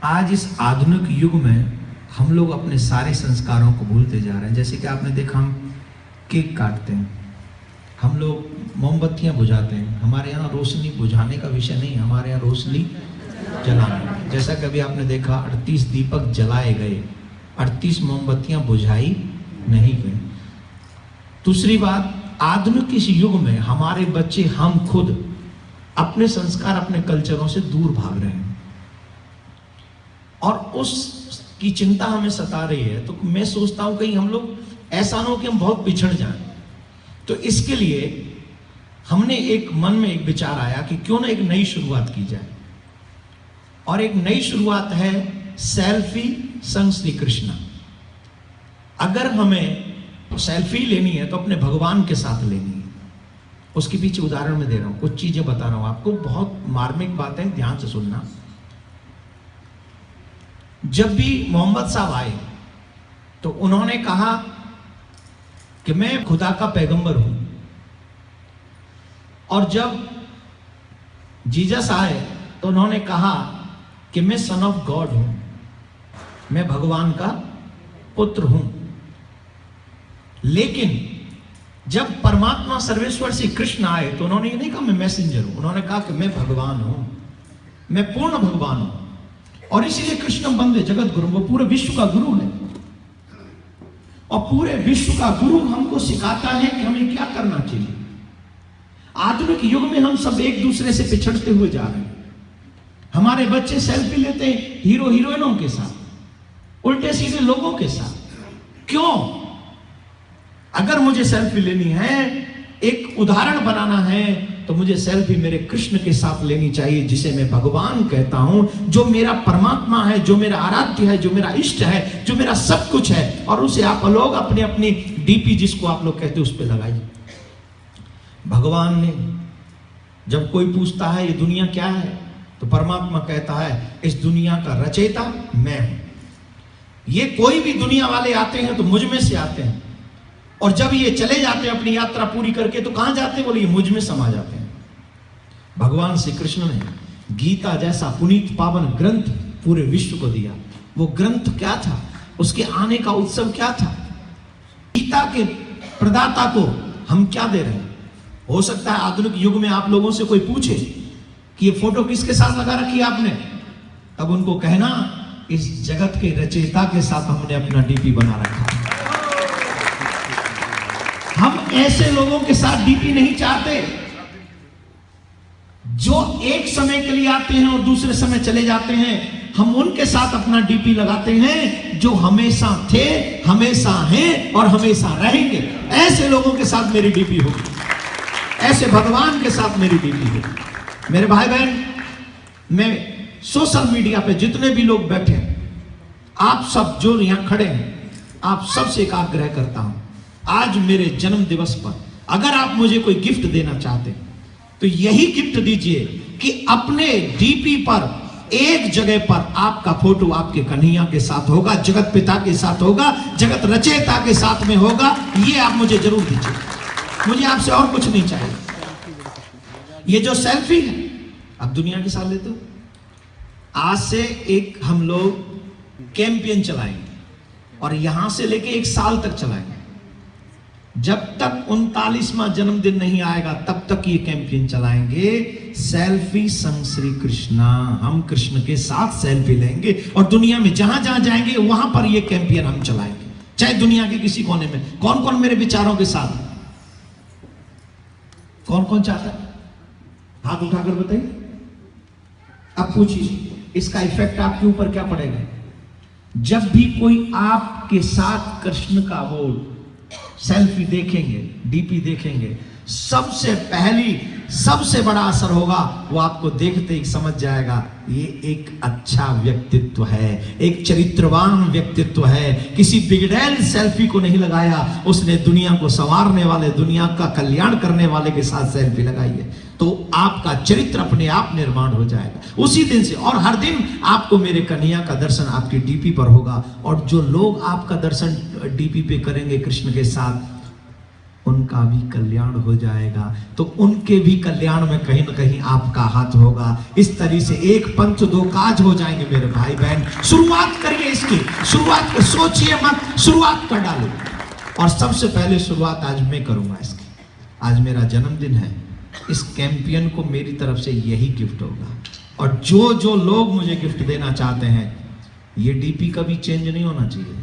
आज इस आधुनिक युग में हम लोग अपने सारे संस्कारों को भूलते जा रहे हैं। जैसे कि आपने देखा, हम केक काटते हैं, हम लोग मोमबत्तियां बुझाते हैं। हमारे यहाँ रोशनी बुझाने का विषय नहीं, हमारे यहाँ रोशनी जलाना। जैसा कभी आपने देखा 38 दीपक जलाए गए, 38 मोमबत्तियां बुझाई नहीं गई। दूसरी बात, आधुनिक इस युग में हमारे बच्चे, हम खुद अपने संस्कार, अपने कल्चरों से दूर भाग रहे हैं और उसकी चिंता हमें सता रही है। तो मैं सोचता हूं कहीं हम लोग ऐसा ना हो कि हम बहुत पिछड़ जाएं। तो इसके लिए हमने एक मन में एक विचार आया कि क्यों ना एक नई शुरुआत की जाए, और एक नई शुरुआत है सेल्फी संग श्री कृष्णा। अगर हमें सेल्फी लेनी है तो अपने भगवान के साथ लेनी है। उसके पीछे उदाहरण मैं दे रहा हूं, कुछ चीजें बता रहा हूं आपको, बहुत मार्मिक बातें, ध्यान से सुनना। जब भी मोहम्मद साहब आए तो उन्होंने कहा कि मैं खुदा का पैगंबर हूं, और जब जीसस आए तो उन्होंने कहा कि मैं सन ऑफ गॉड हूं, मैं भगवान का पुत्र हूं। लेकिन जब परमात्मा सर्वेश्वर श्री कृष्ण आए तो उन्होंने ये नहीं कहा मैं मैसेंजर हूं, उन्होंने कहा कि मैं भगवान हूं, मैं पूर्ण भगवान हूं। और इसीलिए कृष्ण बंदे जगत गुरु, वो पूरे विश्व का गुरु है, और पूरे विश्व का गुरु हमको सिखाता है कि हमें क्या करना चाहिए। आधुनिक युग में हम सब एक दूसरे से पिछड़ते हुए जा रहे हैं। हमारे बच्चे सेल्फी लेते हैं हीरो हीरोइनों के साथ, उल्टे सीधे लोगों के साथ। क्यों? अगर मुझे सेल्फी लेनी है, एक उदाहरण बनाना है, तो मुझे सेल्फी मेरे कृष्ण के साथ लेनी चाहिए, जिसे मैं भगवान कहता हूं, जो मेरा परमात्मा है, जो मेरा आराध्य है, जो मेरा इष्ट है, जो मेरा सब कुछ है। और उसे आप लोग अपनी अपनी डीपी, जिसको आप लोग कहते हैं, उस पर लगाइए। भगवान ने, जब कोई पूछता है ये दुनिया क्या है, तो परमात्मा कहता है इस दुनिया का रचयिता मैं हूं। ये कोई भी दुनिया वाले आते हैं तो मुझ में से आते हैं, और जब ये चले जाते हैं अपनी यात्रा पूरी करके तो कहां जाते हैं? बोले ये मुझ में समा जाते हैं। भगवान श्री कृष्ण ने गीता जैसा पुनीत पावन ग्रंथ पूरे विश्व को दिया। वो ग्रंथ क्या था? उसके आने का उत्सव क्या था? गीता के प्रदाता को हम क्या दे रहे हैं? हो सकता है आधुनिक युग में आप लोगों से कोई पूछे कि ये फोटो किसके साथ लगा रखी है आपने, तब उनको कहना इस जगत के रचयिता के साथ हमने अपना डीपी बना रखा है। हम ऐसे लोगों के साथ डीपी नहीं चाहते जो एक समय के लिए आते हैं और दूसरे समय चले जाते हैं। हम उनके साथ अपना डीपी लगाते हैं जो हमेशा थे, हमेशा हैं और हमेशा रहेंगे। ऐसे लोगों के साथ मेरी डीपी होगी, ऐसे भगवान के साथ मेरी डीपी होगी। मेरे भाई बहन, मैं सोशल मीडिया पे जितने भी लोग बैठे हैं, आप सब जो यहां खड़े हैं, आप सबसे एक आग्रह करता हूं, आज मेरे जन्म दिवस पर अगर आप मुझे कोई गिफ्ट देना चाहते हैं तो यही गिफ्ट दीजिए कि अपने डीपी पर एक जगह पर आपका फोटो आपके कन्हैया के साथ होगा, जगत पिता के साथ होगा, जगत रचयिता के साथ में होगा। ये आप मुझे जरूर दीजिए, मुझे आपसे और कुछ नहीं चाहिए। ये जो सेल्फी है आप दुनिया के साथ लेते हो, आज से एक हम लोग कैंपेन चलाएंगे और यहां से लेके 1 साल तक चलाएंगे। जब तक 39वां जन्मदिन नहीं आएगा तब तक ये कैंपेन चलाएंगे, सेल्फी संग श्री कृष्णा। हम कृष्ण के साथ सेल्फी लेंगे और दुनिया में जहां जहां जाएंगे वहां पर ये कैंपेन हम चलाएंगे, चाहे दुनिया के किसी कोने में। कौन कौन मेरे विचारों के साथ, कौन कौन चाहता है? हाथ उठाकर बताइए। अब पूछिए इसका इफेक्ट आपके ऊपर क्या पड़ेगा? जब भी कोई आपके साथ कृष्ण का वो सेल्फी देखेंगे, डीपी देखेंगे, सबसे पहली सबसे बड़ा असर होगा, वो आपको देखते ही समझ जाएगा ये एक अच्छा व्यक्तित्व है, एक चरित्रवान व्यक्तित्व है। किसी बिगड़ैल सेल्फी को नहीं लगाया, उसने दुनिया को संवारने वाले, दुनिया का कल्याण करने वाले के साथ सेल्फी लगाई है। तो आपका चरित्र अपने आप निर्माण हो जाएगा उसी दिन से। और हर दिन आपको मेरे कन्हैया का दर्शन आपकी डीपी पर होगा, और जो लोग आपका दर्शन डीपी पे करेंगे कृष्ण के साथ, उनका भी कल्याण हो जाएगा, तो उनके भी कल्याण में कहीं ना कहीं आपका हाथ होगा। इस तरह से एक पंथ दो काज हो जाएंगे मेरे भाई बहन। शुरुआत करिए इसकी, शुरुआत सोचिए मत, शुरुआत कर डालो। और सबसे पहले शुरुआत आज मैं करूंगा इसकी। आज मेरा जन्मदिन है, इस कैंपियन को मेरी तरफ से यही गिफ्ट होगा। और जो जो लोग मुझे गिफ्ट देना चाहते हैं, ये डीपी कभी चेंज नहीं होना चाहिए।